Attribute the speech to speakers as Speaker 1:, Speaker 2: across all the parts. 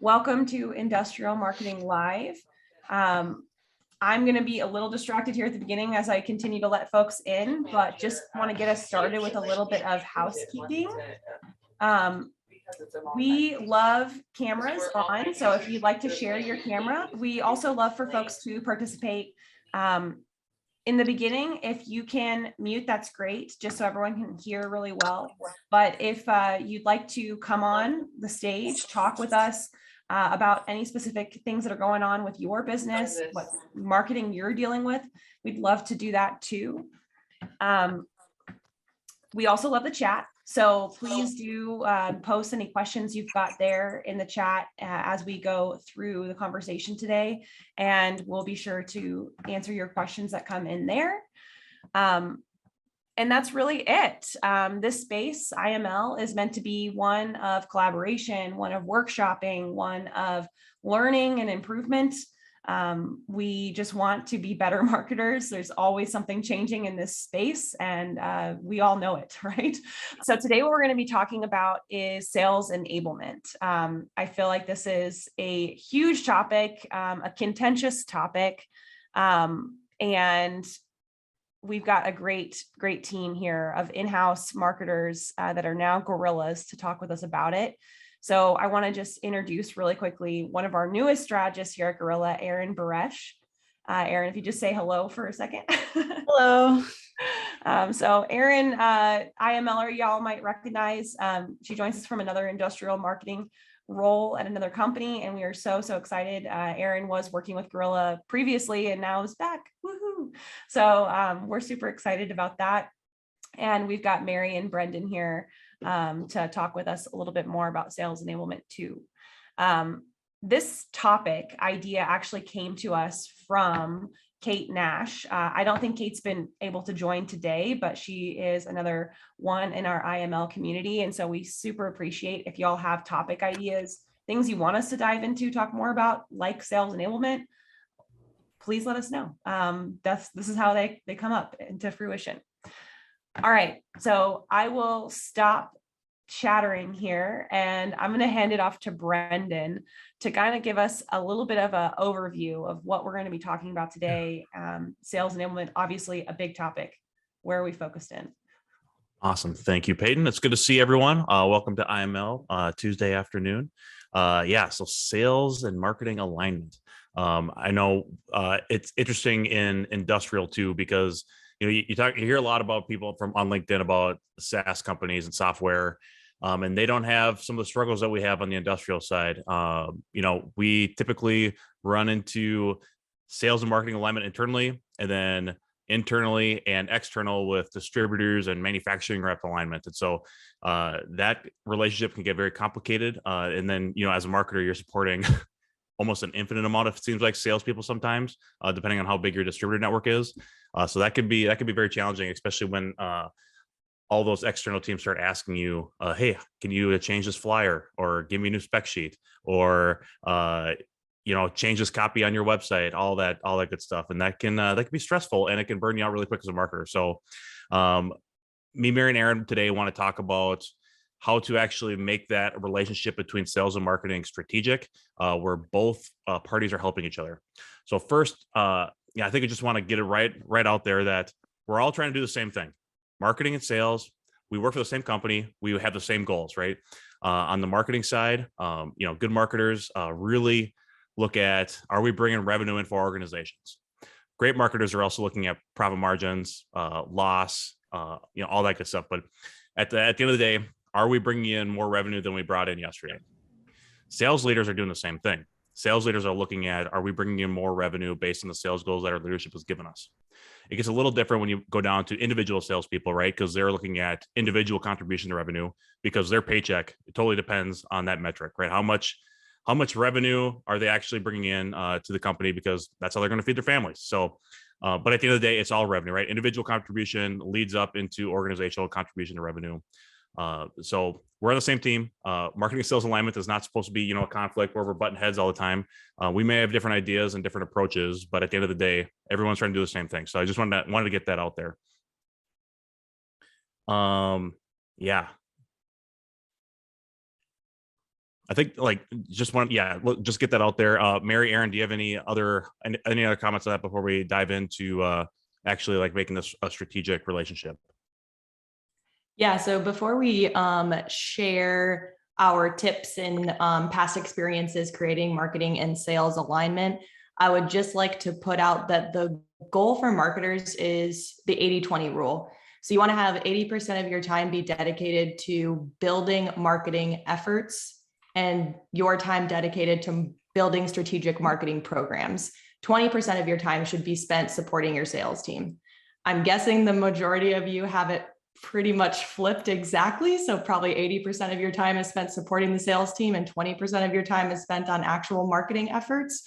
Speaker 1: Welcome to Industrial Marketing Live. I'm going to be a little distracted here at the beginning as I continue to let folks in, but just want to get us started with a little bit of housekeeping. We love cameras on, so if you'd like to share your camera, we also love for folks to participate in the beginning. If you can mute, that's great, just so everyone can hear really well. But if you'd like to come on the stage, talk with us about any specific things that are going on with your business, what marketing you're dealing with, we'd love to do that too. We also love the chat. So please do post any questions you've got there in the chat as we go through the conversation today, and we'll be sure to answer your questions that come in there. And that's really it. This space, IML, is meant to be one of collaboration, one of workshopping, one of learning and improvement. We just want to be better marketers. There's always something changing in this space, and we all know it, right? So today what we're going to be talking about is sales enablement. I feel like this is a huge topic, a contentious topic, and we've got a great team here of in-house marketers that are now gorillas to talk with us about it. So I want to just introduce really quickly one of our newest strategists here at Gorilla, Erin Baresh. Erin, if you just say hello for a second.
Speaker 2: Hello.
Speaker 1: So Erin, IMLer, y'all might recognize. She joins us from another industrial marketing role at another company, and we are so excited. Erin was working with Gorilla previously and now is back. Woohoo! So we're super excited about that. And we've got Mary and Brendan here to talk with us a little bit more about sales enablement too. This topic idea actually came to us from Kate Nash. I don't think Kate's been able to join today, but she is another one in our IML community. And so we super appreciate if y'all have topic ideas, things you want us to dive into, talk more about, like sales enablement, please let us know. This is how they come up into fruition. All right, so I will stop chattering here, and I'm going to hand it off to Brendan to kind of give us a little bit of an overview of what we're going to be talking about today. Sales enablement, obviously a big topic. Where are we focused in?
Speaker 3: Awesome. Thank you, Peyton. It's good to see everyone. Welcome to IML Tuesday afternoon. So sales and marketing alignment. I know it's interesting in industrial too, because you hear a lot about people on LinkedIn about SaaS companies and software, and they don't have some of the struggles that we have on the industrial side. We typically run into sales and marketing alignment internally, and then internally and external with distributors and manufacturing rep alignment. And so that relationship can get very complicated. And then, as a marketer, you're supporting almost an infinite amount of, it seems like, salespeople sometimes, depending on how big your distributor network is. So that could be very challenging, especially when all those external teams start asking you, hey, can you change this flyer, or give me a new spec sheet, or change this copy on your website, all that good stuff. And that can be stressful, and it can burn you out really quick as a marketer. So me, Mary, and Erin today want to talk about how to actually make that relationship between sales and marketing strategic, where both parties are helping each other. So first, I think I just want to get it right out there that we're all trying to do the same thing. Marketing and sales, we work for the same company. We have the same goals, right? On the marketing side, good marketers really look at, are we bringing revenue in for our organizations? Great marketers are also looking at profit margins, loss, all that good stuff. But at the end of the day, are we bringing in more revenue than we brought in yesterday? Sales leaders are doing the same thing. Sales leaders are looking at, are we bringing in more revenue based on the sales goals that our leadership has given us? It gets a little different when you go down to individual salespeople, right? Because they're looking at individual contribution to revenue, because their paycheck, it totally depends on that metric, right? How much revenue are they actually bringing in to the company, because that's how they're going to feed their families. So, but at the end of the day, it's all revenue, right? Individual contribution leads up into organizational contribution to revenue. So we're on the same team. Marketing and sales alignment is not supposed to be, a conflict where we're butting heads all the time. We may have different ideas and different approaches, but at the end of the day, everyone's trying to do the same thing. So I just wanted to get that out there. Yeah. I think like just get that out there. Mary, Aaron, do you have any other comments on that before we dive into actually like making this a strategic relationship?
Speaker 2: Yeah, so before we share our tips and past experiences creating marketing and sales alignment, I would just like to put out that the goal for marketers is the 80-20 rule. So you want to have 80% of your time be dedicated to building marketing efforts and your time dedicated to building strategic marketing programs. 20% of your time should be spent supporting your sales team. I'm guessing the majority of you have it pretty much flipped exactly. So probably 80% of your time is spent supporting the sales team and 20% of your time is spent on actual marketing efforts.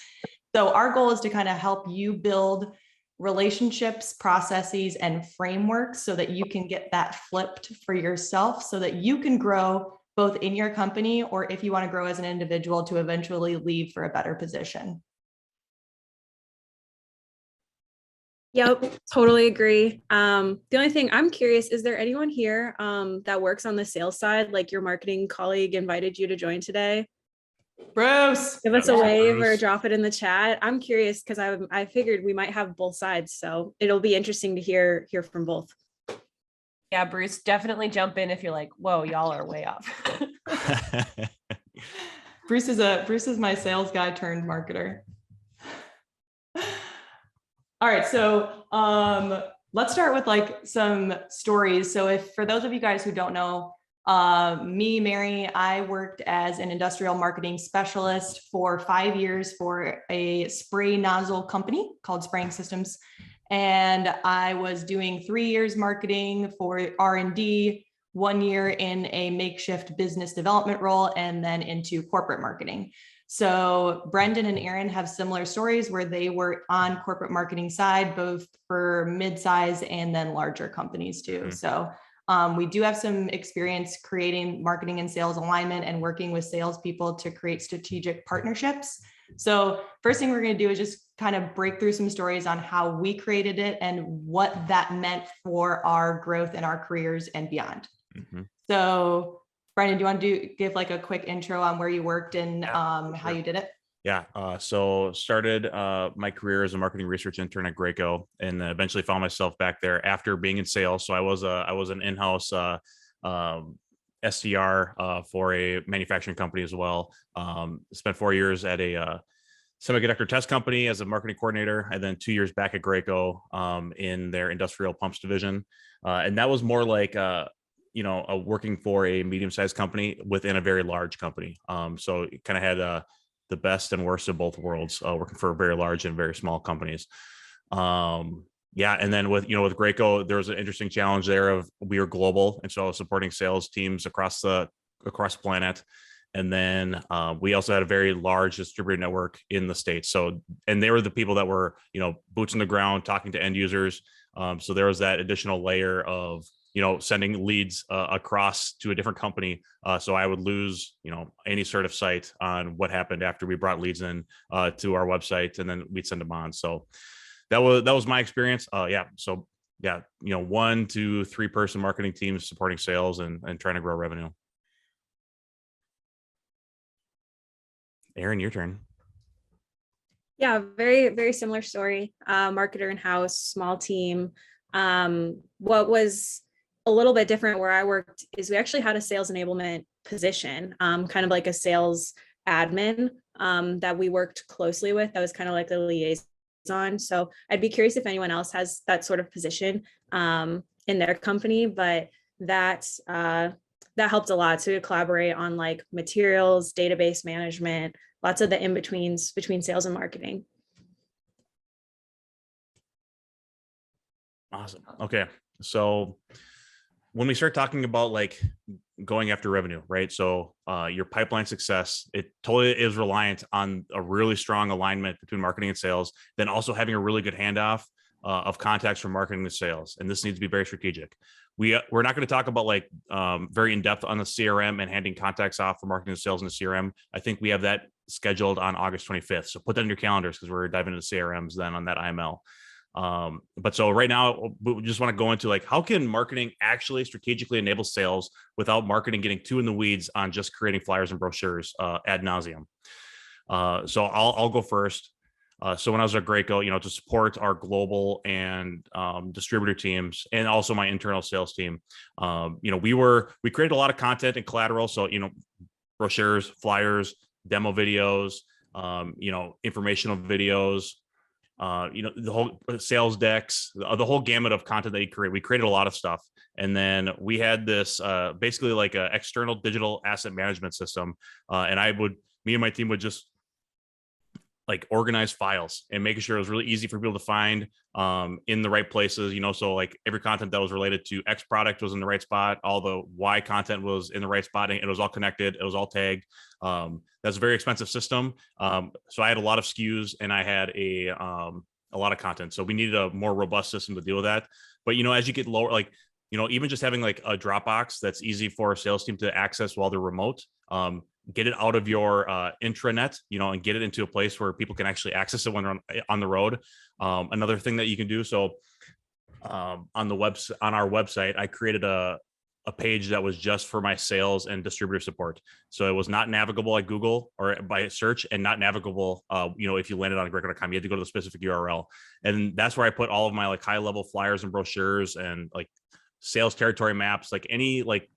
Speaker 2: So our goal is to kind of help you build relationships, processes, and frameworks so that you can get that flipped for yourself so that you can grow both in your company or if you want to grow as an individual to eventually leave for a better position.
Speaker 4: Yep, totally agree. The only thing I'm curious, is there anyone here that works on the sales side, like your marketing colleague invited you to join today?
Speaker 2: Bruce,
Speaker 4: Give us a wave or drop it in the chat. I'm curious because I figured we might have both sides, so it'll be interesting to hear from both.
Speaker 1: Yeah, Bruce, definitely jump in if you're like, whoa, y'all are way off.
Speaker 2: Bruce is my sales guy turned marketer. All right, so let's start with like some stories. So if for those of you guys who don't know, me, Mary, I worked as an industrial marketing specialist for 5 years for a spray nozzle company called Spraying Systems. And I was doing 3 years marketing for R&D, 1 year in a makeshift business development role, and then into corporate marketing. So Brendan and Aaron have similar stories where they were on corporate marketing side, both for mid-size and then larger companies too. Mm-hmm. So we do have some experience creating marketing and sales alignment and working with salespeople to create strategic partnerships. So first thing we're going to do is just kind of break through some stories on how we created it and what that meant for our growth in our careers and beyond. Mm-hmm. So Brendan, do you want to give like a quick intro on where you worked and how you did it?
Speaker 3: Yeah. So started my career as a marketing research intern at Graco, and eventually found myself back there after being in sales. So I was an in-house SDR for a manufacturing company as well. Spent 4 years at a semiconductor test company as a marketing coordinator, and then 2 years back at Graco in their industrial pumps division. And that was more like working for a medium-sized company within a very large company. So it kind of had the best and worst of both worlds, working for very large and very small companies. And then with Graco, there was an interesting challenge there of we were global, and so I was supporting sales teams across the planet. And then we also had a very large distributor network in the States. So, and they were the people that were, boots on the ground, talking to end users. So there was that additional layer of, sending leads across to a different company. So I would lose, any sort of sight on what happened after we brought leads in to our website, and then we'd send them on. So that was my experience. So 1 to 3 person marketing teams supporting sales and trying to grow revenue. Aaron, your turn.
Speaker 4: Yeah, very, very similar story. Marketer in-house, small team. What was a little bit different where I worked is we actually had a sales enablement position, kind of like a sales admin that we worked closely with. That was kind of like the liaison. So I'd be curious if anyone else has that sort of position in their company, but that helped a lot. So we collaborate on like materials, database management, lots of the in-betweens between sales and marketing.
Speaker 3: Awesome. Okay. So when we start talking about like going after revenue, right? So your pipeline success, it totally is reliant on a really strong alignment between marketing and sales, then also having a really good handoff of contacts from marketing to sales. And this needs to be very strategic. We're not going to talk about like very in depth on the CRM and handing contacts off for marketing and sales in the CRM. I think we have that scheduled on August 25th. So put that in your calendars because we're diving into CRMs then on that IML. But so right now we just want to go into like, how can marketing actually strategically enable sales without marketing getting too in the weeds on just creating flyers and brochures ad nauseum. So I'll go first. So when I was at Graco, to support our global and distributor teams and also my internal sales team, we created a lot of content and collateral. So, brochures, flyers, demo videos, informational videos, the whole sales decks, the whole gamut of content that you create. We created a lot of stuff. And then we had this basically like an external digital asset management system. And me and my team would just like organize files and making sure it was really easy for people to find in the right places, so like every content that was related to X product was in the right spot. All the Y content was in the right spot and it was all connected. It was all tagged. That's a very expensive system. So I had a lot of SKUs and I had a lot of content. So we needed a more robust system to deal with that. But, as you get lower, like, even just having like a Dropbox that's easy for a sales team to access while they're remote, get it out of your intranet, and get it into a place where people can actually access it when they're on the road. Another thing that you can do. So on our website, I created a page that was just for my sales and distributor support. So it was not navigable like Google or by search, and not navigable, if you landed on Graco.com, you had to go to the specific URL. And that's where I put all of my like high level flyers and brochures and like sales territory maps, like any like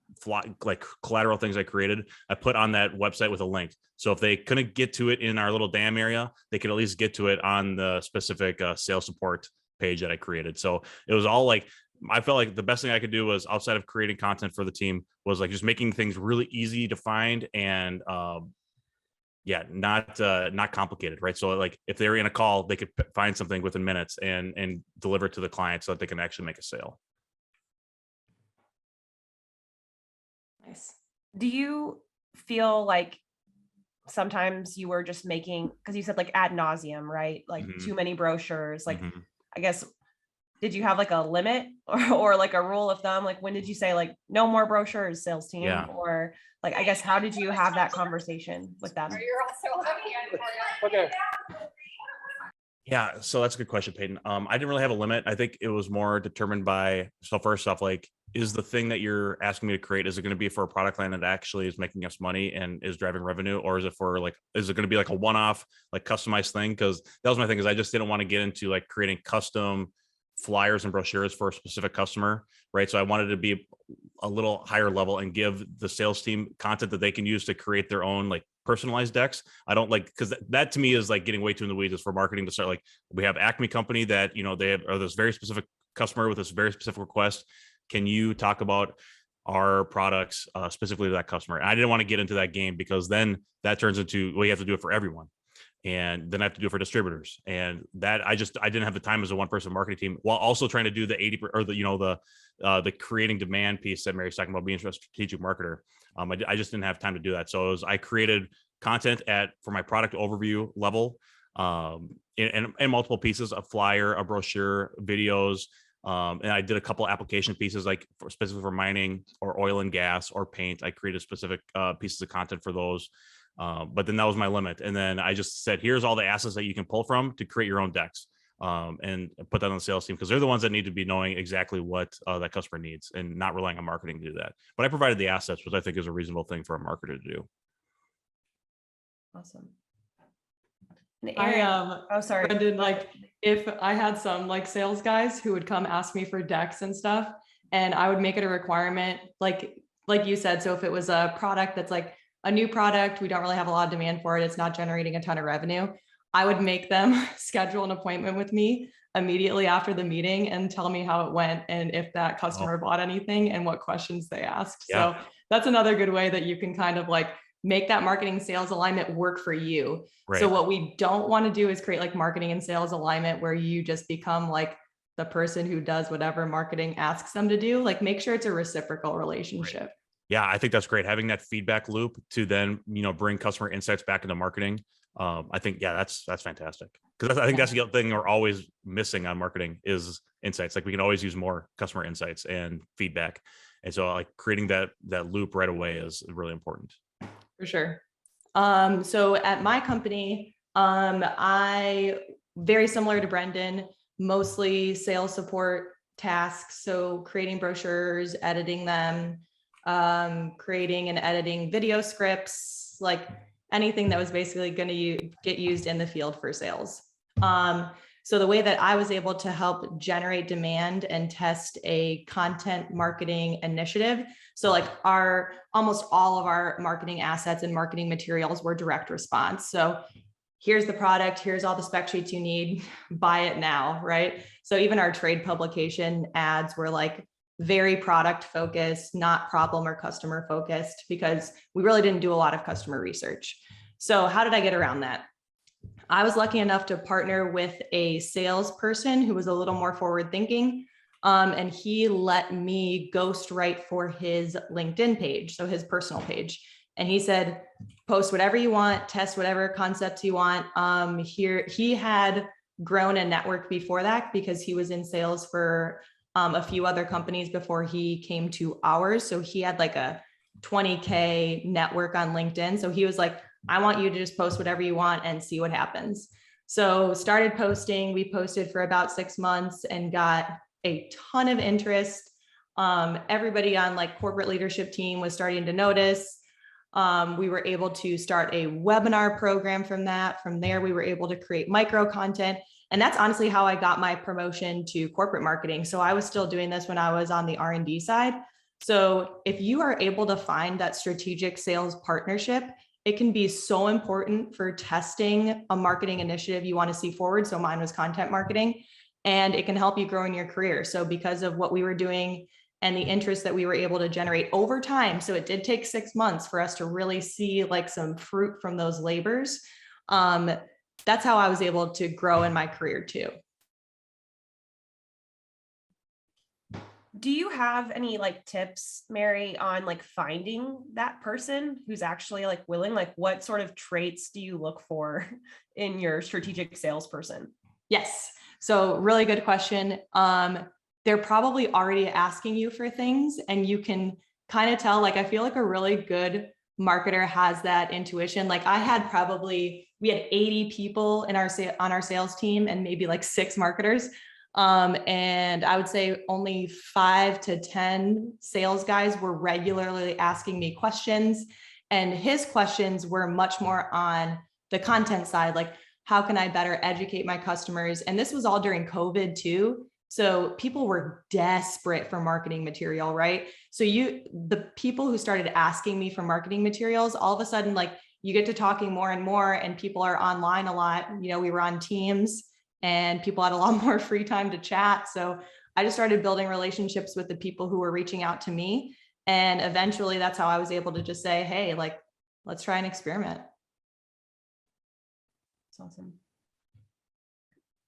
Speaker 3: collateral things I created, I put on that website with a link. So if they couldn't get to it in our little DAM area, they could at least get to it on the specific sales support page that I created. So it was all like, I felt like the best thing I could do was, outside of creating content for the team, was like just making things really easy to find and not complicated, right? So like if they were in a call, they could find something within minutes and deliver it to the client so that they can actually make a sale.
Speaker 2: Nice.
Speaker 1: Do you feel like sometimes you were just making, because you said like ad nauseum, right? Like too many brochures, like, I guess, did you have like a limit or like a rule of thumb? Like when did you say like no more brochures, sales team?
Speaker 3: Yeah.
Speaker 1: Or like, I guess, how did you have that conversation with them?
Speaker 5: Okay.
Speaker 3: Yeah, so that's a good question, Peyton. I didn't really have a limit. I think it was more determined by, so first off, like, is the thing that you're asking me to create, is it going to be for a product line that actually is making us money and is driving revenue? Or is it for like, is it going to be like a one-off, like customized thing? Because that was my thing, is I just didn't want to get into like creating custom flyers and brochures for a specific customer, right? So I wanted to be a little higher level and give the sales team content that they can use to create their own like personalized decks. I don't like, because that to me is like getting way too in the weeds. Is for marketing to start like, we have Acme company that, they have this very specific customer with this very specific request. Can you talk about our products specifically to that customer? And I didn't want to get into that game, because then that turns into, well, you have to do it for everyone. And then I have to do it for distributors. And that I didn't have the time as a one-person marketing team, while also trying to do the 80 or the creating demand piece that Mary's talking about, being a strategic marketer. I just didn't have time to do that. So I created content for my product overview level, and multiple pieces, a flyer, a brochure, videos. And I did a couple application pieces, like specifically for mining or oil and gas or paint. I created specific pieces of content for those. But then that was my limit. And then I just said, here's all the assets that you can pull from to create your own decks, and put that on the sales team, because they're the ones that need to be knowing exactly what that customer needs and not relying on marketing to do that. But I provided the assets, which I think is a reasonable thing for a marketer to do.
Speaker 1: Awesome. Aaron, sorry.
Speaker 2: Brendan, like if I had some like sales guys who would come ask me for decks and stuff, and I would make it a requirement, like you said. So if it was a product that's like a new product, we don't really have a lot of demand for it, it's not generating a ton of revenue, I would make them schedule an appointment with me immediately after the meeting and tell me how it went and if that customer bought anything and what questions they asked.
Speaker 3: Yeah.
Speaker 2: So that's another good way that you can kind of like make that marketing sales alignment work for you.
Speaker 3: Right.
Speaker 2: So what we don't want to do is create like marketing and sales alignment where you just become like the person who does whatever marketing asks them to do. Like make sure it's a reciprocal relationship.
Speaker 3: Right. Yeah, I think that's great. Having that feedback loop to then, bring customer insights back into marketing. I think, that's fantastic. Because I think that's the other thing we're always missing on marketing is insights. Like we can always use more customer insights and feedback. And so like creating that loop right away is really important.
Speaker 2: For sure. So at my company, I, very similar to Brendan, mostly sales support tasks. So creating brochures, editing them, creating and editing video scripts, like anything that was basically going to get used in the field for sales. So the way that I was able to help generate demand and test a content marketing initiative. So like almost all of our marketing assets and marketing materials were direct response. So here's the product, here's all the spec sheets you need, buy it now, right? So even our trade publication ads were like very product focused, not problem or customer focused, because we really didn't do a lot of customer research. So how did I get around that? I was lucky enough to partner with a salesperson who was a little more forward thinking. And he let me ghostwrite for his LinkedIn page, so his personal page. And he said, post whatever you want, test whatever concepts you want. He had grown a network before that because he was in sales for a few other companies before he came to ours. So he had like a 20K network on LinkedIn. So he was like, I want you to just post whatever you want and see what happens. So started posting, we posted for about 6 months and got a ton of interest. Everybody on like corporate leadership team was starting to notice. We were able to start a webinar program from that. From there, we were able to create micro content. And that's honestly how I got my promotion to corporate marketing. So I was still doing this when I was on the R&D side. So if you are able to find that strategic sales partnership, it can be so important for testing a marketing initiative you want to see forward. So mine was content marketing, and it can help you grow in your career. So because of what we were doing and the interest that we were able to generate over time, so it did take 6 months for us to really see like some fruit from those labors. That's how I was able to grow in my career too.
Speaker 1: Do you have any like tips, Mary, on like finding that person who's actually like willing? Like what sort of traits do you look for in your strategic salesperson?
Speaker 2: Yes. So really good question. They're probably already asking you for things, and you can kind of tell, like, I feel like a really good marketer has that intuition. Like we had 80 people in on our sales team and maybe like 6 marketers. And I would say only 5 to 10 sales guys were regularly asking me questions. And his questions were much more on the content side, like, how can I better educate my customers? And this was all during COVID too. So people were desperate for marketing material, right? So the people who started asking me for marketing materials, all of a sudden, like, you get to talking more and more, and people are online a lot. You know, we were on Teams, and people had a lot more free time to chat. So I just started building relationships with the people who were reaching out to me. And eventually that's how I was able to just say, hey, like, let's try an experiment.
Speaker 1: That's awesome.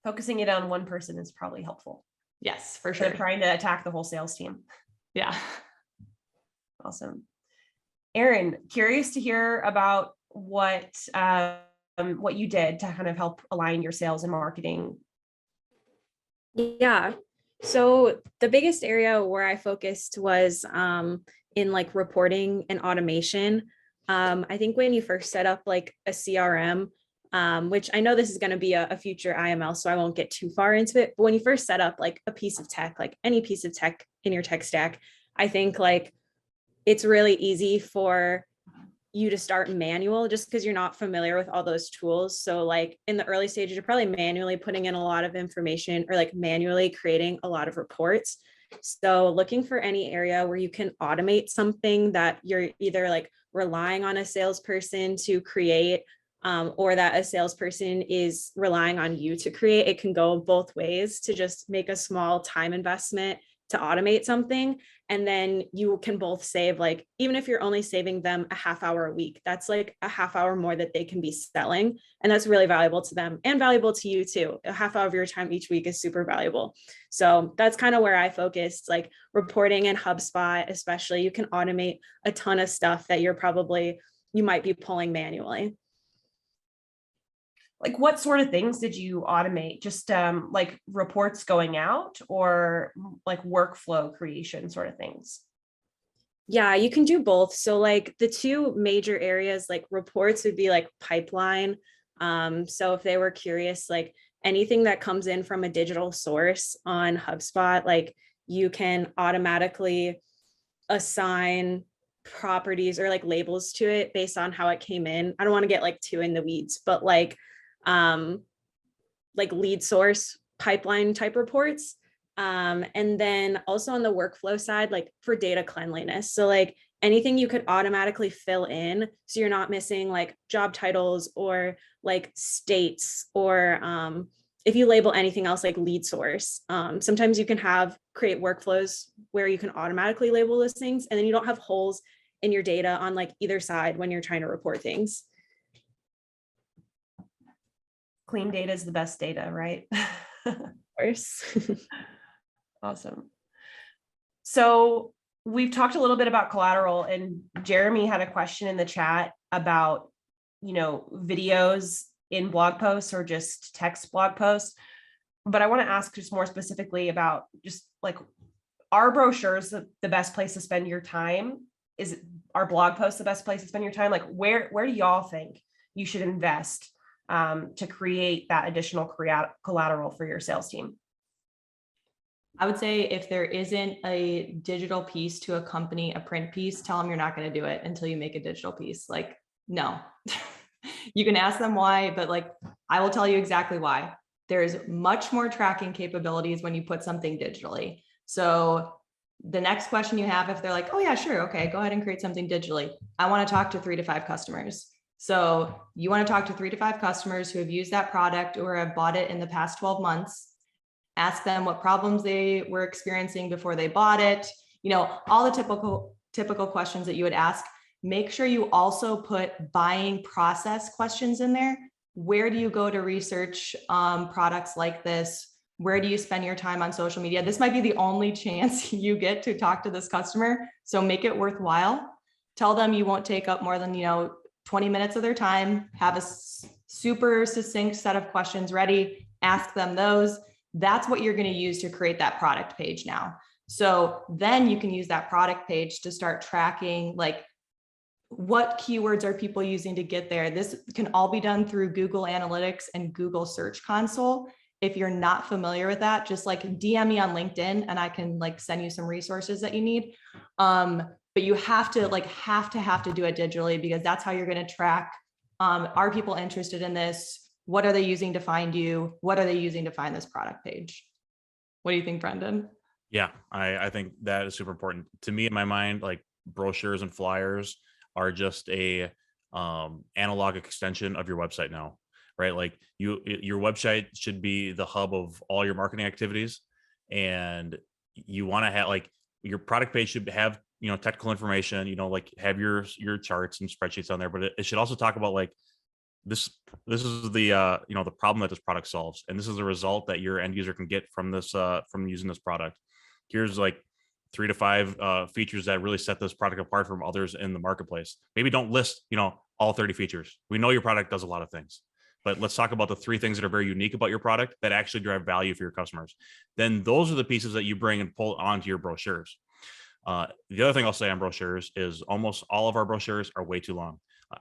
Speaker 1: Focusing it on one person is probably helpful.
Speaker 2: Yes, for sure.
Speaker 1: They're trying to attack the whole sales team.
Speaker 2: Yeah.
Speaker 1: Awesome. Erin, curious to hear about what you did to kind of help align your sales and marketing.
Speaker 4: Yeah. So the biggest area where I focused was in like reporting and automation. I think when you first set up like a CRM, which I know this is going to be a future IML, so I won't get too far into it. But when you first set up like a piece of tech, like any piece of tech in your tech stack, I think like it's really easy for you to start manual just because you're not familiar with all those tools. So like in the early stages, you're probably manually putting in a lot of information or like manually creating a lot of reports. So looking for any area where you can automate something that you're either like relying on a salesperson to create, or that a salesperson is relying on you to create. It can go both ways to just make a small time investment to automate something. And then you can both save, like, even if you're only saving them a half hour a week, that's like a half hour more that they can be selling. And that's really valuable to them and valuable to you too. A half hour of your time each week is super valuable. So that's kind of where I focused, like reporting in HubSpot, especially. You can automate a ton of stuff that you might be pulling manually.
Speaker 1: Like what sort of things did you automate? Just like reports going out or like workflow creation sort of things?
Speaker 4: Yeah, you can do both. So like the two major areas, like reports would be like pipeline. So if they were curious, like anything that comes in from a digital source on HubSpot, like you can automatically assign properties or like labels to it based on how it came in. I don't want to get like too in the weeds, but like lead source pipeline type reports. And then also on the workflow side, like for data cleanliness. So like anything you could automatically fill in, so you're not missing like job titles or like states, or if you label anything else like lead source. Sometimes you can create workflows where you can automatically label those things, and then you don't have holes in your data on like either side when you're trying to report things.
Speaker 1: Clean data is the best data, right?
Speaker 4: Of course.
Speaker 1: Awesome. So we've talked a little bit about collateral, and Jeremy had a question in the chat about, videos in blog posts or just text blog posts. But I want to ask just more specifically about just like, are brochures the best place to spend your time? Is our blog posts the best place to spend your time? Like where do y'all think you should invest to create that additional collateral for your sales team?
Speaker 2: I would say if there isn't a digital piece to accompany a print piece, tell them you're not going to do it until you make a digital piece. Like, no. You can ask them why, but like, I will tell you exactly why. There's much more tracking capabilities when you put something digitally. So the next question you have, if they're like, oh yeah, sure, okay, go ahead and create something digitally. I want to talk to 3 to 5 customers. So you want to talk to 3 to 5 customers who have used that product or have bought it in the past 12 months. Ask them what problems they were experiencing before they bought it. All the typical questions that you would ask. Make sure you also put buying process questions in there. Where do you go to research products like this? Where do you spend your time on social media? This might be the only chance you get to talk to this customer. So make it worthwhile. Tell them you won't take up more than 20 minutes of their time. Have a super succinct set of questions ready. Ask them those. That's what you're going to use to create that product page now. So then you can use that product page to start tracking, like, what keywords are people using to get there? This can all be done through Google Analytics and Google Search Console. If you're not familiar with that, just like DM me on LinkedIn and I can like send you some resources that you need. But you have to do it digitally, because that's how you're going to track, are people interested in this? What are they using to find you? What are they using to find this product page? What do you think, Brendan?
Speaker 3: Yeah, I think that is super important. To me, in my mind, like brochures and flyers are just a analog extension of your website now, right? Like your website should be the hub of all your marketing activities, and you want to have like your product page should have technical information, like have your charts and spreadsheets on there, but it should also talk about like this is the the problem that this product solves, and this is the result that your end user can get from this from using this product. Here's like 3 to 5 features that really set this product apart from others in the marketplace. Maybe don't list all 30 features. We know your product does a lot of things, but let's talk about the 3 things that are very unique about your product that actually drive value for your customers. Then those are the pieces that you bring and pull onto your brochures. The other thing I'll say on brochures is almost all of our brochures are way too long.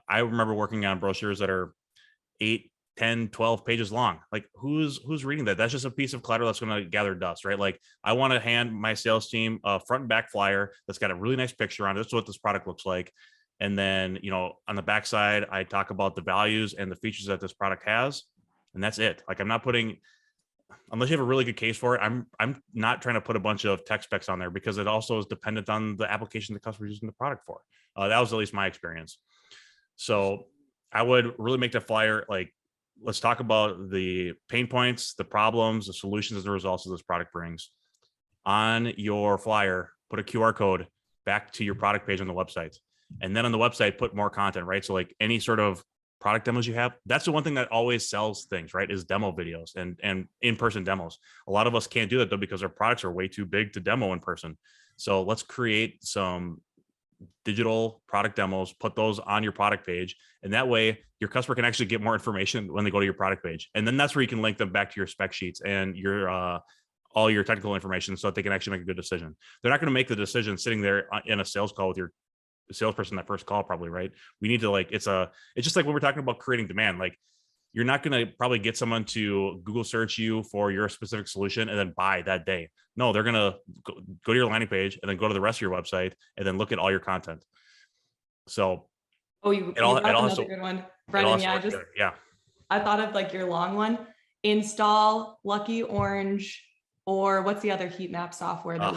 Speaker 3: I remember working on brochures that are 8, 10, 12 pages long. Like who's reading that? That's just a piece of collateral that's going to gather dust, right? Like I want to hand my sales team a front and back flyer that's got a really nice picture on it. This is what this product looks like. And then, on the back side, I talk about the values and the features that this product has. And that's it. Like I'm not putting, unless you have a really good case for it, I'm not trying to put a bunch of tech specs on there, because it also is dependent on the application the customer is using the product for. That was at least my experience. So I would really make the flyer like, let's talk about the pain points, the problems, the solutions, and the results that this product brings. On your flyer, put a QR code back to your product page on the website. And then on the website, put more content, right? So like any sort of product demos you have, that's the one thing that always sells things, right? Is demo videos and in-person demos. A lot of us can't do that though, because our products are way too big to demo in person. So let's create some digital product demos, put those on your product page. And that way your customer can actually get more information when they go to your product page. And then that's where you can link them back to your spec sheets and your, all your technical information so that they can actually make a good decision. They're not going to make the decision sitting there in a sales call with your salesperson, that first call, probably, right? We need to like, it's just like when we're talking about creating demand, like you're not going to probably get someone to Google search you for your specific solution and then buy that day. No, they're going to go to your landing page and then go to the rest of your website and then look at all your content. So
Speaker 2: you brought up another good one, Brendan. I thought of like your long one. Install Lucky Orange, or what's the other heat map software that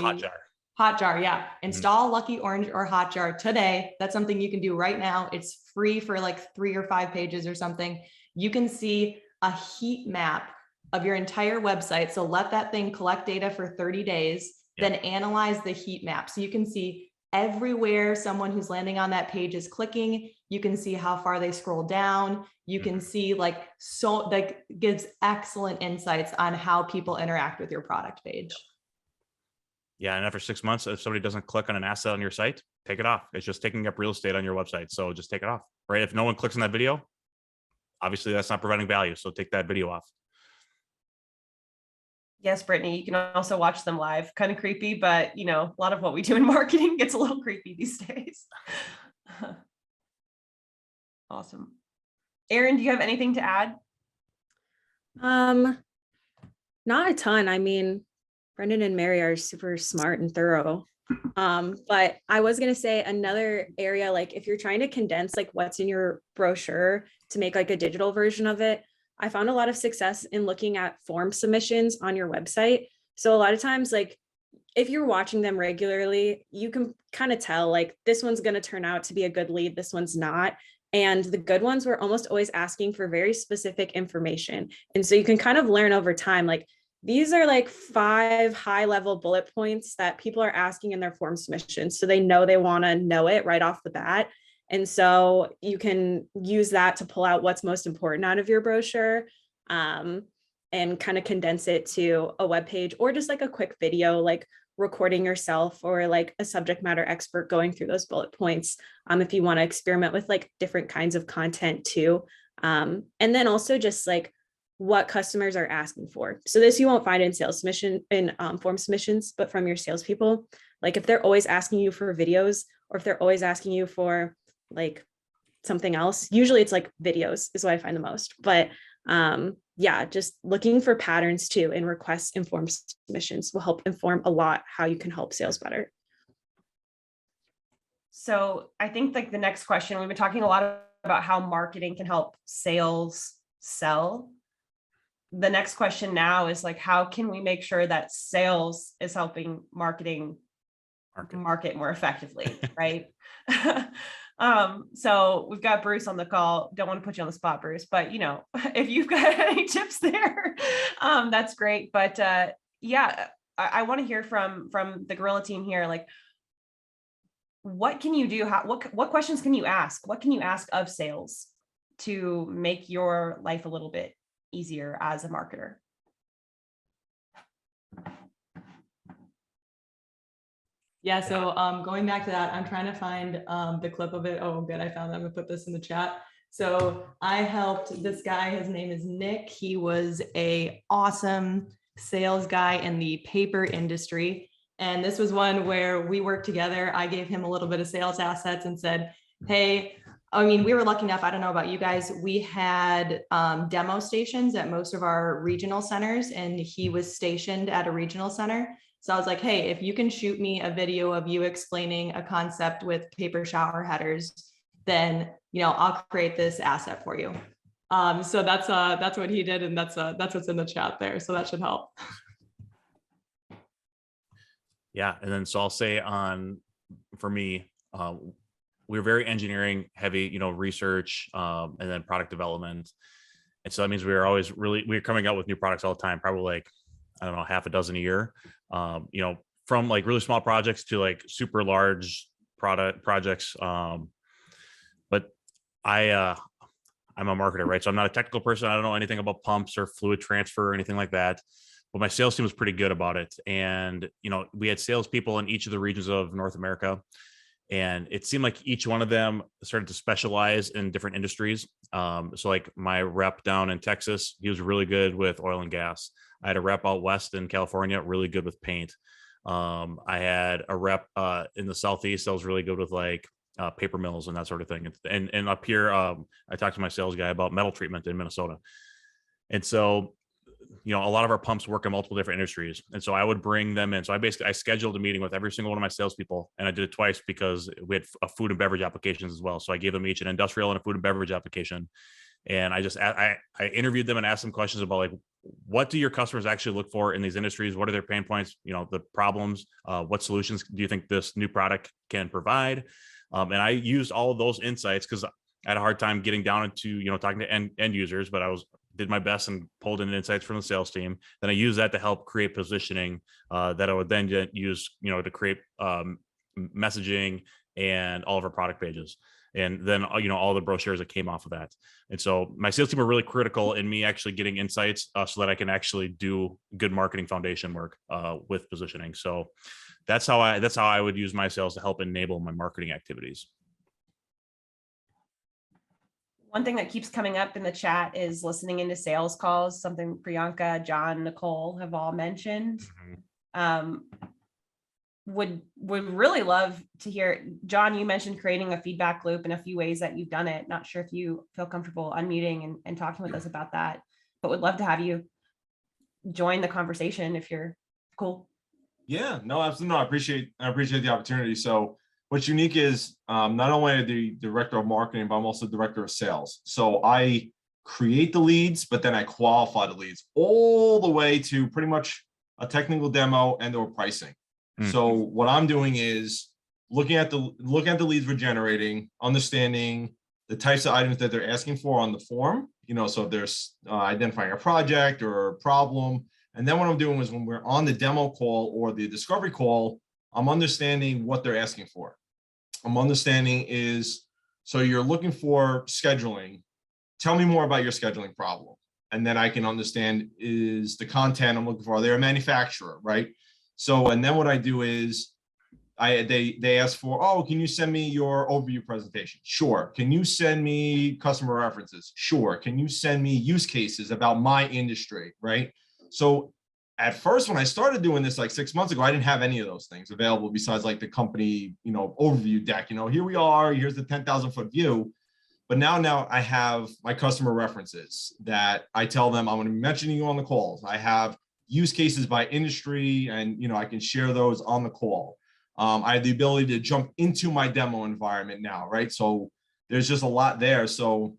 Speaker 2: Hotjar, yeah. Install Lucky Orange or Hotjar today. That's something you can do right now. It's free for like 3 or 5 pages or something. You can see a heat map of your entire website. So let that thing collect data for 30 days, then analyze the heat map. So you can see everywhere someone who's landing on that page is clicking. You can see how far they scroll down. You can see that gives excellent insights on how people interact with your product page.
Speaker 3: Yeah, and after 6 months, if somebody doesn't click on an asset on your site, take it off. It's just taking up real estate on your website. So just take it off, right? If no one clicks on that video, obviously that's not providing value. So take that video off.
Speaker 1: Yes, Brittany, you can also watch them live. Kind of creepy, but a lot of what we do in marketing gets a little creepy these days. Awesome. Erin, do you have anything to add?
Speaker 4: Not a ton. I mean, Brendan and Mary are super smart and thorough. But I was going to say another area, like if you're trying to condense like what's in your brochure to make like a digital version of it, I found a lot of success in looking at form submissions on your website. So a lot of times, like if you're watching them regularly, you can kind of tell like this one's going to turn out to be a good lead, this one's not. And the good ones were almost always asking for very specific information. And so you can kind of learn over time, like these are like 5 high-level bullet points that people are asking in their form submissions. So they know they want to know it right off the bat. And so you can use that to pull out what's most important out of your brochure and kind of condense it to a web page or just like a quick video, like recording yourself or like a subject matter expert going through those bullet points. If you want to experiment with like different kinds of content too. And then also just like what customers are asking for. So this you won't find in sales submission in form submissions, but from your salespeople, like if they're always asking you for videos or if they're always asking you for like something else, usually it's like videos is what I find the most. But yeah, just looking for patterns too in requests and form submissions will help inform a lot how you can help sales better.
Speaker 1: So I think like the next question, we've been talking a lot about how marketing can help sales sell. The next question now is like, how can we make sure that sales is helping marketing market more effectively, right? So we've got Bruce on the call. Don't want to put you on the spot, Bruce, but if you've got any tips there, that's great. But yeah, I want to hear from the Gorilla team here. Like, what can you do? What questions can you ask? What can you ask of sales to make your life a little bit easier as a marketer?
Speaker 2: Yeah, so going back to that, I'm trying to find the clip of it. Oh, good, I found it. I'm gonna put this in the chat. So I helped this guy, his name is Nick. He was an awesome sales guy in the paper industry. And this was one where we worked together. I gave him a little bit of sales assets and said, hey, I mean, we were lucky enough, I don't know about you guys, we had demo stations at most of our regional centers, and he was stationed at a regional center. So I was like, hey, if you can shoot me a video of you explaining a concept with paper shower headers, then, I'll create this asset for you. So that's what he did. And that's what's in the chat there. So that should help.
Speaker 3: Yeah. And then, so I'll say for me, we're very engineering heavy, research, and then product development. And so that means we're coming out with new products all the time, probably like, I don't know, half a dozen a year, from like really small projects to like super large projects. But I'm a marketer, right? So I'm not a technical person. I don't know anything about pumps or fluid transfer or anything like that. But my sales team was pretty good about it. And, we had salespeople in each of the regions of North America. And it seemed like each one of them started to specialize in different industries. So like my rep down in Texas, he was really good with oil and gas. I had a rep out west in California, really good with paint. I had a rep in the Southeast that was really good with like paper mills and that sort of thing. And up here, I talked to my sales guy about metal treatment in Minnesota. And so, a lot of our pumps work in multiple different industries. And so I would bring them in. So I scheduled a meeting with every single one of my salespeople, and I did it twice because we had a food and beverage applications as well. So I gave them each an industrial and a food and beverage application. And I interviewed them and asked them questions about, like, what do your customers actually look for in these industries? What are their pain points? The problems, what solutions do you think this new product can provide? And I used all of those insights because I had a hard time getting down into, talking to end users, but did my best and pulled in insights from the sales team. Then I used that to help create positioning that I would then use, to create messaging and all of our product pages. And then, all the brochures that came off of that. And so my sales team are really critical in me actually getting insights so that I can actually do good marketing foundation work with positioning. So that's how I would use my sales to help enable my marketing activities.
Speaker 1: One thing that keeps coming up in the chat is listening into sales calls, something Priyanka, John, Nicole have all mentioned. Would really love to hear, John, you mentioned creating a feedback loop in a few ways that you've done it. Not sure if you feel comfortable unmuting and talking with us about that, but would love to have you join the conversation if you're cool.
Speaker 6: Yeah, no, absolutely. No, I appreciate the opportunity. So what's unique is not only the director of marketing, but I'm also director of sales. So I create the leads, but then I qualify the leads all the way to pretty much a technical demo and or pricing. So what I'm doing is looking at the leads we're generating, understanding the types of items that they're asking for on the form, so if there's identifying a project or a problem. And then what I'm doing is when we're on the demo call or the discovery call, I'm understanding what they're asking for. I'm understanding is, so you're looking for scheduling. Tell me more about your scheduling problem. And then I can understand is the content I'm looking for. They're a manufacturer, right? So, and then what I do is they ask for, oh, can you send me your overview presentation? Sure. Can you send me customer references? Sure. Can you send me use cases about my industry, right? So at first, when I started doing this like 6 months ago, I didn't have any of those things available besides like the company, overview deck, here we are, here's the 10,000 foot view. But now I have my customer references that I tell them I'm going to be mentioning you on the calls. I have use cases by industry and, I can share those on the call. I have the ability to jump into my demo environment now, right? So there's just a lot there. So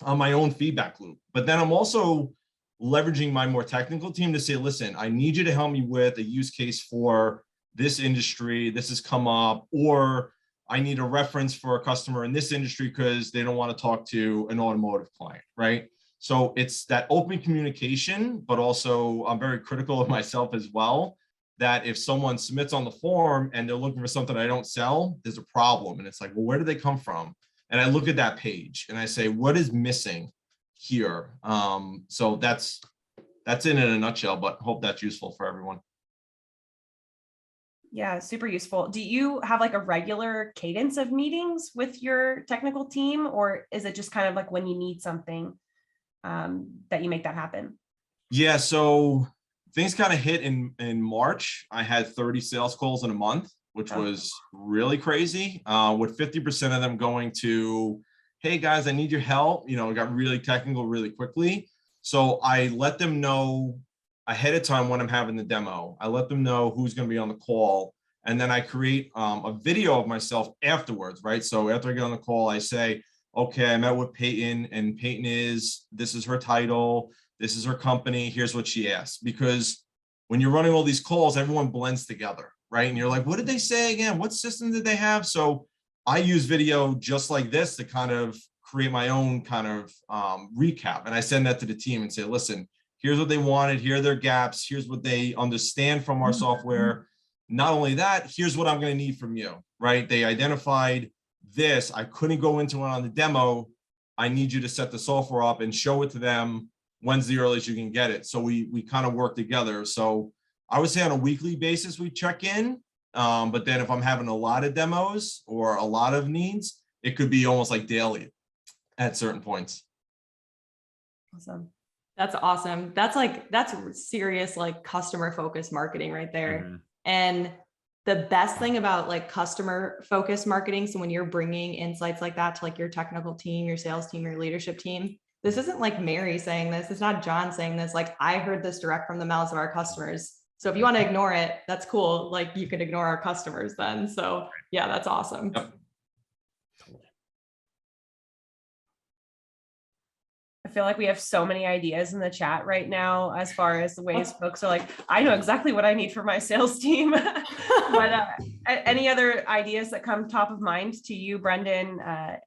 Speaker 6: on my own feedback loop, but then I'm also leveraging my more technical team to say, listen, I need you to help me with a use case for this industry. This has come up, or I need a reference for a customer in this industry because they don't want to talk to an automotive client, right? So it's that open communication, but also I'm very critical of myself as well, that if someone submits on the form and they're looking for something I don't sell, there's a problem. And it's like, well, where did they come from? And I look at that page and I say, what is missing here? So that's it in a nutshell, but hope that's useful for everyone.
Speaker 1: Yeah, super useful. Do you have like a regular cadence of meetings with your technical team, or is it just kind of like when you need something that you make that happen?
Speaker 6: Yeah, so things kind of hit in March. I had 30 sales calls in a month, which was really crazy, with 50% of them going to, hey guys, I need your help. It got really technical really quickly. So I let them know ahead of time when I'm having the demo. I let them know who's going to be on the call. And then I create a video of myself afterwards, right? So after I get on the call, I say, okay, I met with Peyton, and Peyton this is her title. This is her company. Here's what she asked. Because when you're running all these calls, everyone blends together, right? And you're like, what did they say again? What system did they have? So I use video just like this to kind of create my own kind of recap. And I send that to the team and say, listen, here's what they wanted. Here are their gaps. Here's what they understand from our software. Not only that, here's what I'm going to need from you, right? They identified this. I couldn't go into it on the demo. I need you to set the software up and show it to them. When's the earliest you can get it? So we kind of work together. So I would say on a weekly basis, we check in. But then if I'm having a lot of demos or a lot of needs, it could be almost like daily at certain points.
Speaker 1: Awesome.
Speaker 2: That's awesome. That's serious, like customer focused marketing right there. And the best thing about like customer focused marketing, so when you're bringing insights like that to like your technical team, your sales team, your leadership team, this isn't like Mary saying this, it's not John saying this, like I heard this direct from the mouths of our customers. So if you want to ignore it, that's cool. Like you could ignore our customers then. So yeah, that's awesome.
Speaker 6: Yep.
Speaker 1: I feel like we have so many ideas in the chat right now as far as the ways folks are like, I know exactly what I need for my sales team. But any other ideas that come top of mind to you, Brendan,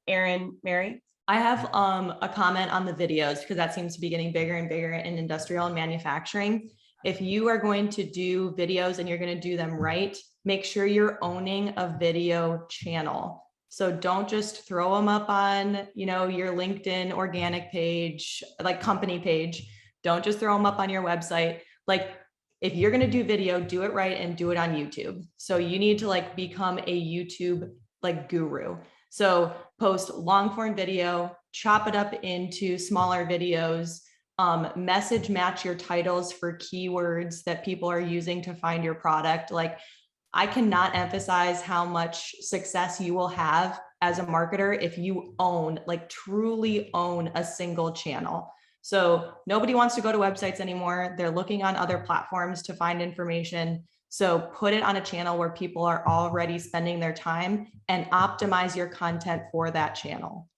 Speaker 1: Aaron, Mary?
Speaker 2: I have a comment on the videos because that seems to be getting bigger and bigger in industrial and manufacturing. If you are going to do videos and you're going to do them right, make sure you're owning a video channel. So don't just throw them up on, you know, your LinkedIn organic page, like company page. Don't just throw them up on your website. Like if you're going to do video, do it right and do it on YouTube. So you need to like become a YouTube like guru. So post long form video, chop it up into smaller videos, message match your titles for keywords that people are using to find your product. Like I cannot emphasize how much success you will have as a marketer if you own, like truly own a single channel. So nobody wants to go to websites anymore. They're looking on other platforms to find information. So put it on a channel where people are already spending their time and optimize your content for that channel.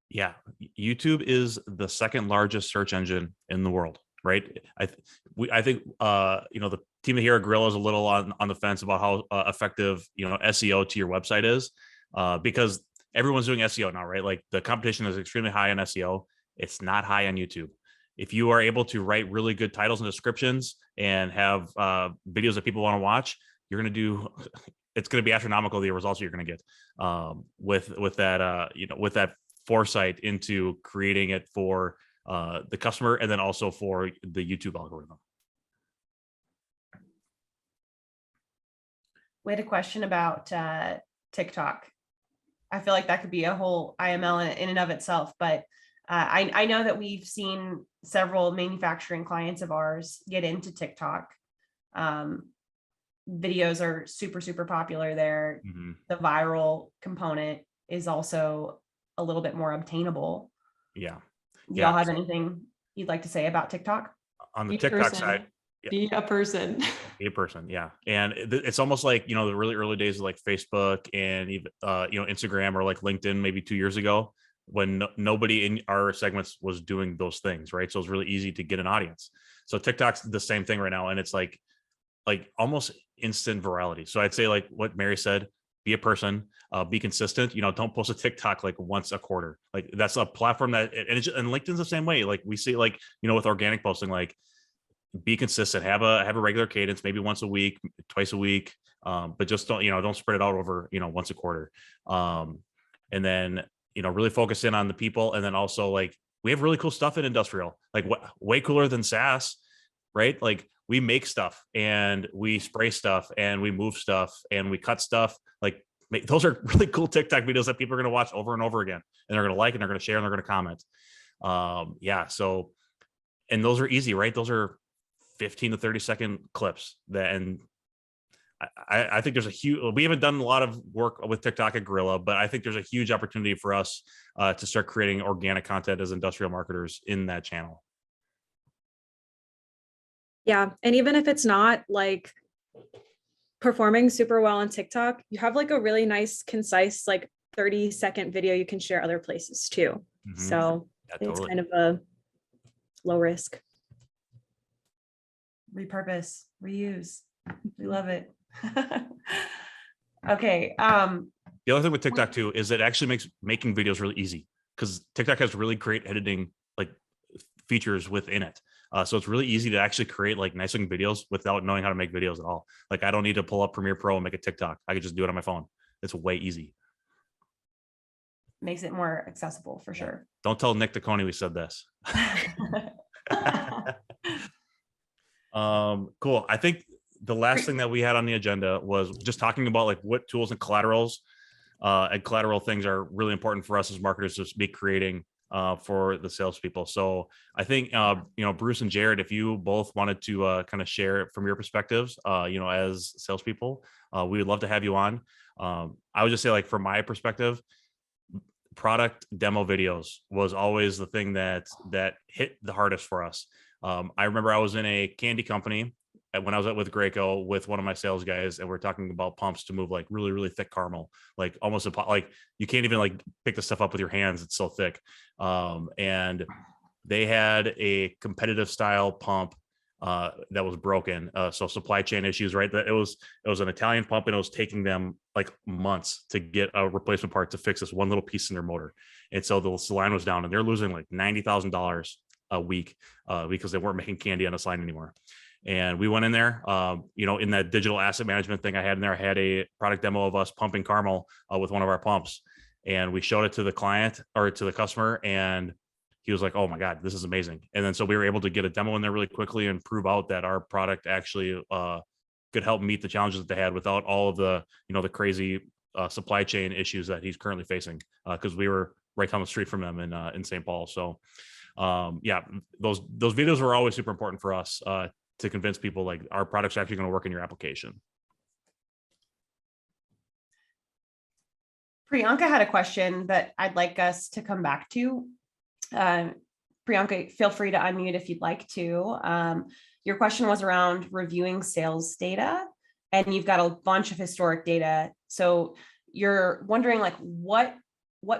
Speaker 3: Yeah, YouTube is the second largest search engine in the world, right? I think you know, the team here at Gorilla is a little on the fence about how effective, you know, SEO to your website is, because everyone's doing SEO now, right? Like the competition is extremely high on SEO. It's not high on YouTube. If you are able to write really good titles and descriptions and have videos that people want to watch, you're going to do, it's going to be astronomical, the results you're going to get with that, you know, with that foresight into creating it for the customer and then also for the YouTube algorithm.
Speaker 1: We had a question about TikTok. I feel like that could be a whole IML in and of itself, but I know that we've seen several manufacturing clients of ours get into TikTok. Videos are super, super popular there.
Speaker 3: Mm-hmm.
Speaker 1: The viral component is also a little bit more obtainable.
Speaker 3: Yeah.
Speaker 1: Do y'all have anything you'd like to say about TikTok?
Speaker 3: On the TikTok side,
Speaker 2: be a person.
Speaker 3: A person, yeah. And it's almost like, you know, the really early days of like Facebook and even you know, Instagram or like LinkedIn maybe 2 years ago, when nobody in our segments was doing those things, right? So it's really easy to get an audience. So TikTok's the same thing right now, and it's like almost instant virality. So I'd say like what Mary said, be a person, be consistent. You know, don't post a TikTok like once a quarter. Like that's a platform that, and LinkedIn's the same way. Like we see, like, you know, with organic posting, like be consistent, have a regular cadence, maybe once a week, twice a week, but just don't spread it out over, you know, once a quarter. And then, you know, really focus in on the people. And then also, like, we have really cool stuff in industrial, like way cooler than SaaS, right? Like we make stuff and we spray stuff and we move stuff and we cut stuff. Like those are really cool TikTok videos that people are going to watch over and over again, and they're going to like, and they're going to share, and they're going to comment. Yeah. So, and those are easy, right? Those are 15 to 30 second clips that, and I think there's a huge, we haven't done a lot of work with TikTok at Gorilla, but I think there's a huge opportunity for us to start creating organic content as industrial marketers in that channel.
Speaker 4: Yeah. And even if it's not like performing super well on TikTok, you have like a really nice, concise, like 30-second video you can share other places too.
Speaker 3: Mm-hmm.
Speaker 4: So
Speaker 3: Yeah,
Speaker 4: it's
Speaker 3: totally.
Speaker 4: kind of a low risk.
Speaker 1: Repurpose, reuse. We love it. Okay.
Speaker 3: The other thing with TikTok too is it actually makes making videos really easy, because TikTok has really great editing like features within it. So it's really easy to actually create like nice looking videos without knowing how to make videos at all. Like I don't need to pull up Premiere Pro and make a TikTok. I could just do it on my phone. It's way easy.
Speaker 1: Makes it more accessible for sure.
Speaker 3: Don't tell Nick DeConey we said this. Cool. I think the last thing that we had on the agenda was just talking about like what tools and collateral things are really important for us as marketers to be creating for the salespeople. So I think, Bruce and Jared, if you both wanted to kind of share from your perspectives, as salespeople, we would love to have you on. I would just say, like, from my perspective, product demo videos was always the thing that hit the hardest for us. I remember I was in a candy company when I was with Graco with one of my sales guys, and we're talking about pumps to move like really, really thick caramel, like almost like you can't even like pick the stuff up with your hands. It's so thick. And they had a competitive style pump that was broken. So supply chain issues, right? That it was an Italian pump, and it was taking them like months to get a replacement part to fix this one little piece in their motor. And so the line was down, and they're losing like $90,000 a week because they weren't making candy on this line anymore. And we went in there, in that digital asset management thing I had in there, I had a product demo of us pumping caramel with one of our pumps. And we showed it to the client or to the customer, and he was like, "Oh my God, this is amazing." And then so we were able to get a demo in there really quickly and prove out that our product actually could help meet the challenges that they had without all of the, the crazy supply chain issues that he's currently facing, because we were right down the street from them in St. Paul. So those videos were always super important for us to convince people like our product's actually going to work in your application.
Speaker 1: Priyanka had a question that I'd like us to come back to. Priyanka, feel free to unmute if you'd like to. Your question was around reviewing sales data, and you've got a bunch of historic data. So you're wondering, like, what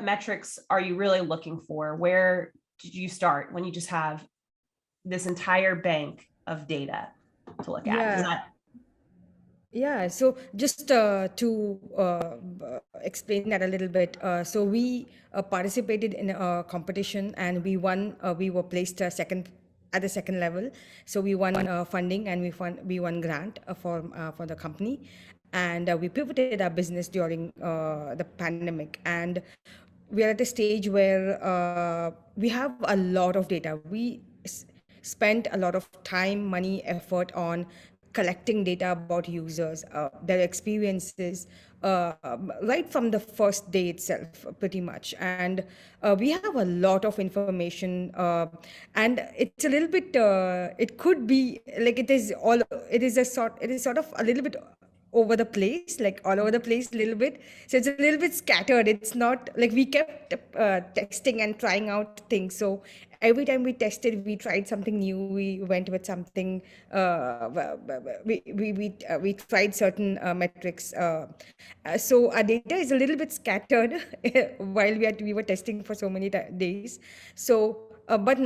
Speaker 1: metrics are you really looking for? Where did you start when you just have this entire bank of data to look at?
Speaker 7: Yeah, so just to explain that a little bit, so we participated in a competition, and we won. We were placed at the second level. So we won funding, and we won grant for the company, and we pivoted our business during the pandemic. And we are at a stage where we have a lot of data. We spent a lot of time, money, effort on collecting data about users, their experiences, right from the first day itself, pretty much. And we have a lot of information, and it's a little bit, it could be like it is sort of a little bit over the place, like all over the place a little bit. So it's a little bit scattered. It's not like we kept testing and trying out things. So every time we tested, we tried something new. We went with something. We tried certain metrics. So our data is a little bit scattered while we were testing for so many days. So. But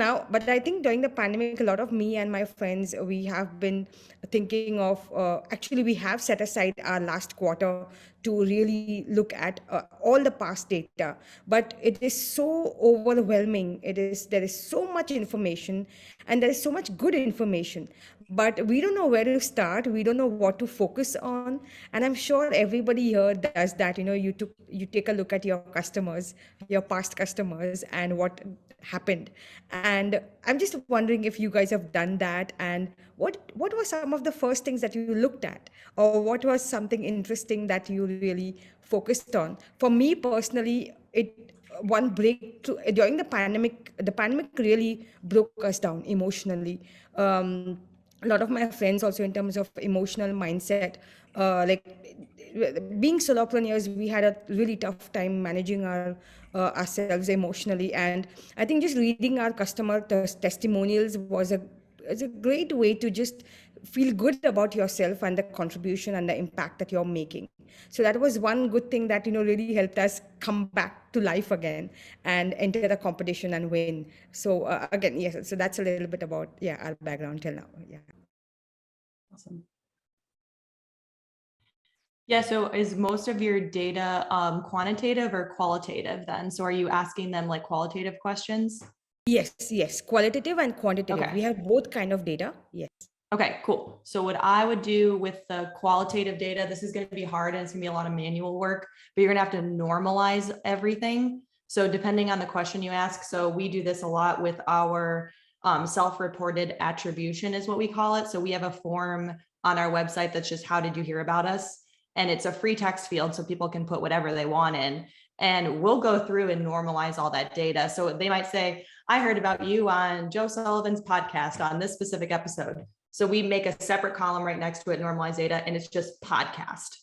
Speaker 7: I think during the pandemic, a lot of me and my friends, we have been thinking of, actually we have set aside our last quarter to really look at all the past data, but it is so overwhelming. There is so much information, and there is so much good information, but we don't know where to start. We don't know what to focus on. And I'm sure everybody here does that. You take a look at your customers, your past customers, and what happened. And I'm just wondering if you guys have done that, and what were some of the first things that you looked at, or what was something interesting that you really focused on? For me personally, one breakthrough during the pandemic really broke us down emotionally. A lot of my friends also, in terms of emotional mindset, like being solopreneurs, we had a really tough time managing ourselves emotionally. And I think just reading our customer testimonials was a great way to just feel good about yourself and the contribution and the impact that you're making. So that was one good thing that really helped us come back to life again and enter the competition and win. So again, yes, so that's a little bit about our background till now.
Speaker 1: Awesome.
Speaker 2: Yeah, so is most of your data quantitative or qualitative then? So are you asking them like qualitative questions?
Speaker 7: Yes, qualitative and quantitative.
Speaker 2: Okay.
Speaker 7: We have both kind of data. Yes.
Speaker 2: Okay, cool. So what I would do with the qualitative data, this is going to be hard and it's going to be a lot of manual work, but you're going to have to normalize everything. So depending on the question you ask, so we do this a lot with our self-reported attribution is what we call it. So we have a form on our website that's just, how did you hear about us? And it's a free text field, so people can put whatever they want in. And we'll go through and normalize all that data. So they might say, I heard about you on Joe Sullivan's podcast on this specific episode. So we make a separate column right next to it, normalize data, and it's just podcast.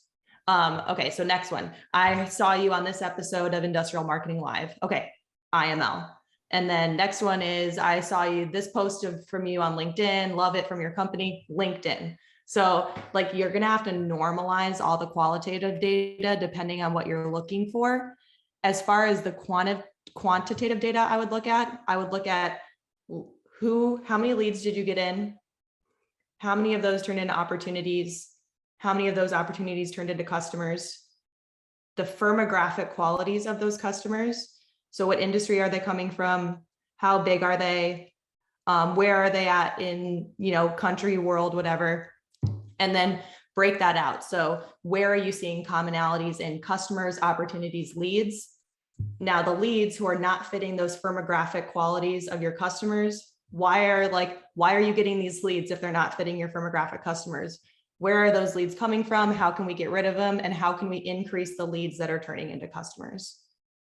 Speaker 2: Okay, so next one. I saw you on this episode of Industrial Marketing Live. Okay, IML. And then next one is, I saw you, this post from you on LinkedIn, love it from your company, LinkedIn. So like you're gonna have to normalize all the qualitative data depending on what you're looking for. As far as the quantitative data I would look at how many leads did you get in? How many of those turned into opportunities? How many of those opportunities turned into customers? The firmographic qualities of those customers. So what industry are they coming from? How big are they? Where are they at in, country, world, whatever? And then break that out. So where are you seeing commonalities in customers, opportunities, leads? Now the leads who are not fitting those firmographic qualities of your customers, why are you getting these leads if they're not fitting your firmographic customers? Where are those leads coming from? How can we get rid of them? And how can we increase the leads that are turning into customers?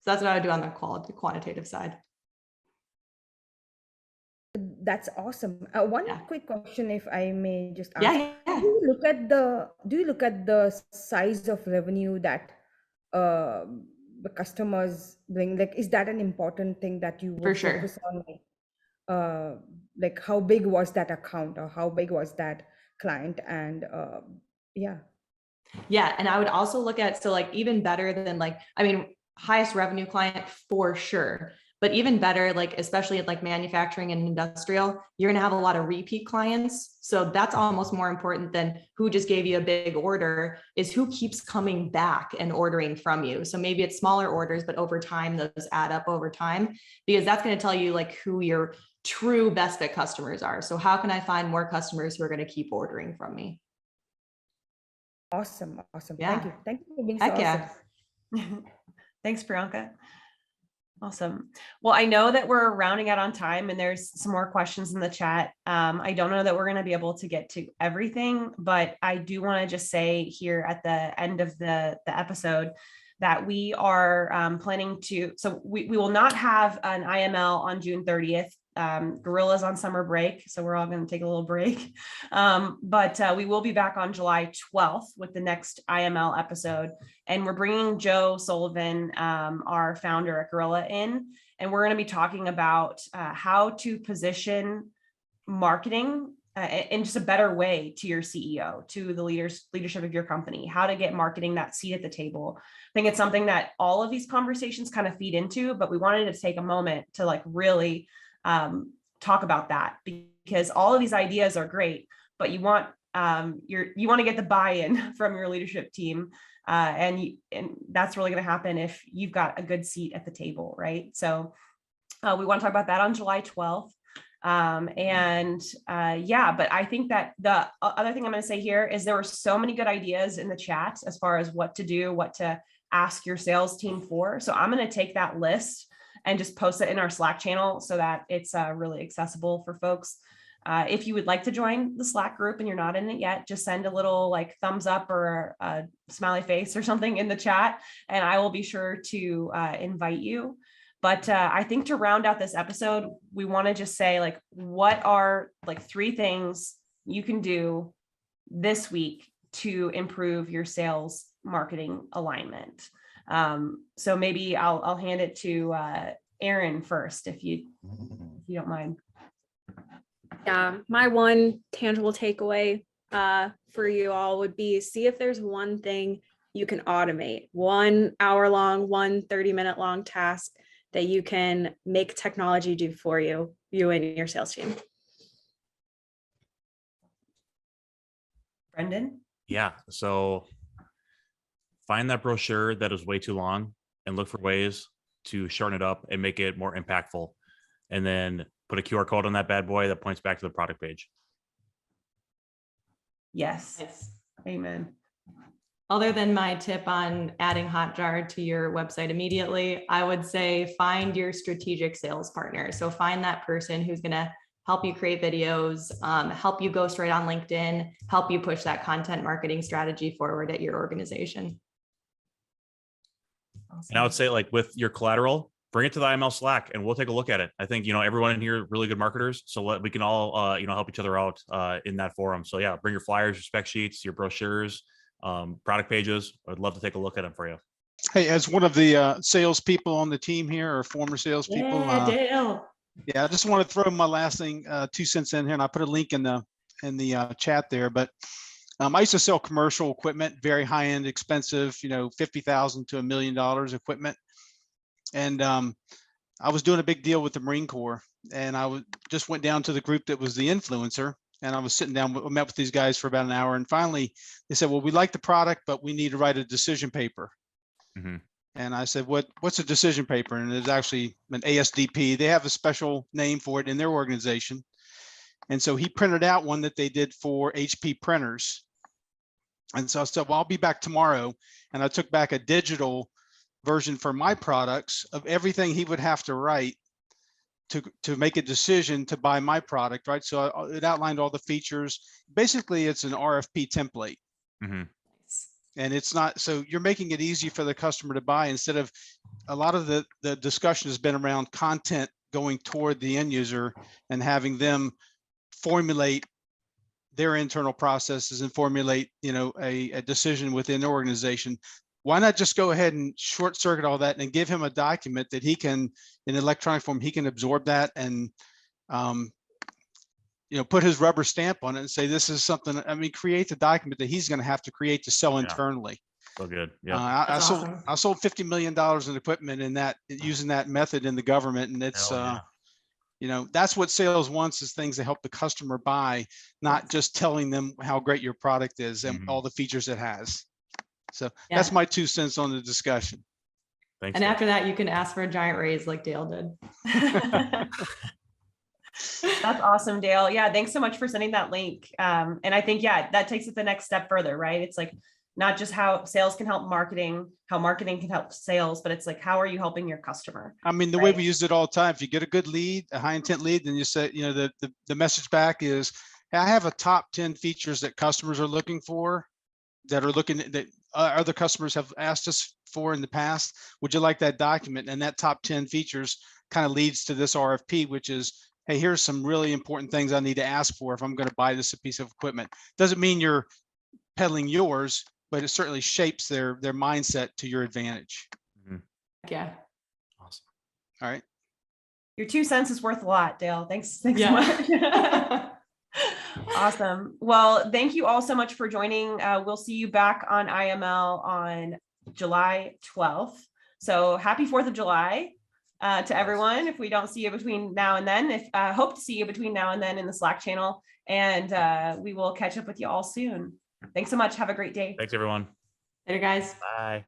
Speaker 2: So that's what I would do on the quantitative side.
Speaker 7: That's awesome. One quick question, if I may just ask.
Speaker 2: Yeah.
Speaker 7: Do you look at the size of revenue that the customers bring? Like, is that an important thing that you would focus on? Like how big was that account, or how big was that client? And yeah,
Speaker 2: and I would also look at, so like even better than highest revenue client for sure, but even better, like especially at like manufacturing and industrial, you're going to have a lot of repeat clients. So that's almost more important than who just gave you a big order, is who keeps coming back and ordering from you. So maybe it's smaller orders, but over time those add up over time, because that's going to tell you like who your true best fit customers are. So how can I find more customers who are going to keep ordering from me?
Speaker 7: Awesome.
Speaker 2: Yeah.
Speaker 7: Thank you for being so awesome.
Speaker 1: Yeah. Thanks, Priyanka. Awesome. Well, I know that we're rounding out on time and there's some more questions in the chat. I don't know that we're going to be able to get to everything, but I do want to just say here at the end of the episode that we are planning to, so we will not have an IML on June 30th. Gorilla's on summer break, so we're all going to take a little break. But we will be back on July 12th with the next IML episode. And we're bringing Joe Sullivan, our founder at Gorilla, in, and we're going to be talking about how to position marketing in just a better way to your CEO, to the leadership of your company, how to get marketing that seat at the table. I think it's something that all of these conversations kind of feed into, but we wanted to take a moment to like really talk about that, because all of these ideas are great, but you want to get the buy-in from your leadership team, and that's really going to happen if you've got a good seat at the table, right? So we want to talk about that on July 12th. But I think that the other thing I'm going to say here is there were so many good ideas in the chat as far as what to do, what to ask your sales team for. So I'm going to take that list and just post it in our Slack channel so that it's really accessible for folks. If you would like to join the Slack group and you're not in it yet, just send a little like thumbs up or a smiley face or something in the chat, and I will be sure to invite you. But I think to round out this episode, we want to just say like, what are like 3 things you can do this week to improve your sales marketing alignment? So maybe I'll hand it to Erin first, if you don't mind.
Speaker 4: Yeah, my one tangible takeaway for you all would be, see if there's one thing you can automate, 1 hour long, 1 30-minute long task that you can make technology do for you and your sales team.
Speaker 1: Brendan?
Speaker 3: Yeah. So find that brochure that is way too long and look for ways to shorten it up and make it more impactful. And then put a QR code on that bad boy that points back to the product page.
Speaker 1: Yes. Amen.
Speaker 2: Other than my tip on adding Hotjar to your website immediately, I would say find your strategic sales partner. So find that person who's going to help you create videos, help you go straight on LinkedIn, help you push that content marketing strategy forward at your organization.
Speaker 3: And I would say, like, with your collateral, bring it to the IML Slack and we'll take a look at it. I think, everyone in here, really good marketers. So we can all, help each other out in that forum. So yeah, bring your flyers, your spec sheets, your brochures, product pages. I'd love to take a look at them for you.
Speaker 8: Hey, as one of the salespeople on the team here, or former salespeople,
Speaker 2: Yeah, Dale.
Speaker 8: yeah, I just want to throw my last thing, 2 cents in here, and I put a link in the chat there. But I used to sell commercial equipment, very high end, expensive, $50,000 to $1 million equipment. And I was doing a big deal with the Marine Corps, and just went down to the group that was the influencer, and I was sitting down, met with these guys for about an hour, and finally they said, well, we like the product, but we need to write a decision paper.
Speaker 3: Mm-hmm.
Speaker 8: And I said, what's a decision paper? And it's actually an ASDP. They have a special name for it in their organization. And so he printed out one that they did for HP printers. And so I said, well, I'll be back tomorrow. And I took back a digital version for my products of everything he would have to write to make a decision to buy my product, right? So it outlined all the features. Basically, it's an RFP template.
Speaker 3: Mm-hmm.
Speaker 8: And it's not, so you're making it easy for the customer to buy, instead of, a lot of the discussion has been around content going toward the end user and having them formulate their internal processes and formulate, a decision within the organization. Why not just go ahead and short circuit all that and give him a document that he can, in electronic form, he can absorb that and, put his rubber stamp on it and say, this is something, create the document that he's going to have to create to sell internally.
Speaker 3: So good. Yeah.
Speaker 8: I sold $50 million in equipment using that method in the government. And it's, that's what sales wants, is things that help the customer buy, not just telling them how great your product is and all the features it has. So that's my 2 cents on the discussion.
Speaker 3: Thanks.
Speaker 2: And after that, you can ask for a giant raise like Dale did.
Speaker 1: That's awesome, Dale. Yeah, thanks so much for sending that link. And I think, that takes it the next step further, right? It's like not just how sales can help marketing, how marketing can help sales, but it's like, how are you helping your customer?
Speaker 8: The way we use it all the time, if you get a good lead, a high intent lead, then you say, the message back is, hey, I have a top 10 features that customers are looking for, that other customers have asked us for in the past. Would you like that document? And that top 10 features kind of leads to this RFP, which is, hey, here's some really important things I need to ask for if I'm going to buy this piece of equipment. Doesn't mean you're peddling yours, but it certainly shapes their mindset to your advantage.
Speaker 3: Mm-hmm.
Speaker 2: Yeah.
Speaker 3: Awesome.
Speaker 8: All right.
Speaker 1: Your 2 cents is worth a lot, Dale. Thanks so much. Awesome. Well, thank you all so much for joining. We'll see you back on IML on July 12th. So happy 4th of July to everyone. If we don't see you between now and then, hope to see you between now and then in the Slack channel, and we will catch up with you all soon. Thanks so much. Have a great day.
Speaker 3: Thanks, everyone.
Speaker 2: Later, guys.
Speaker 3: Bye.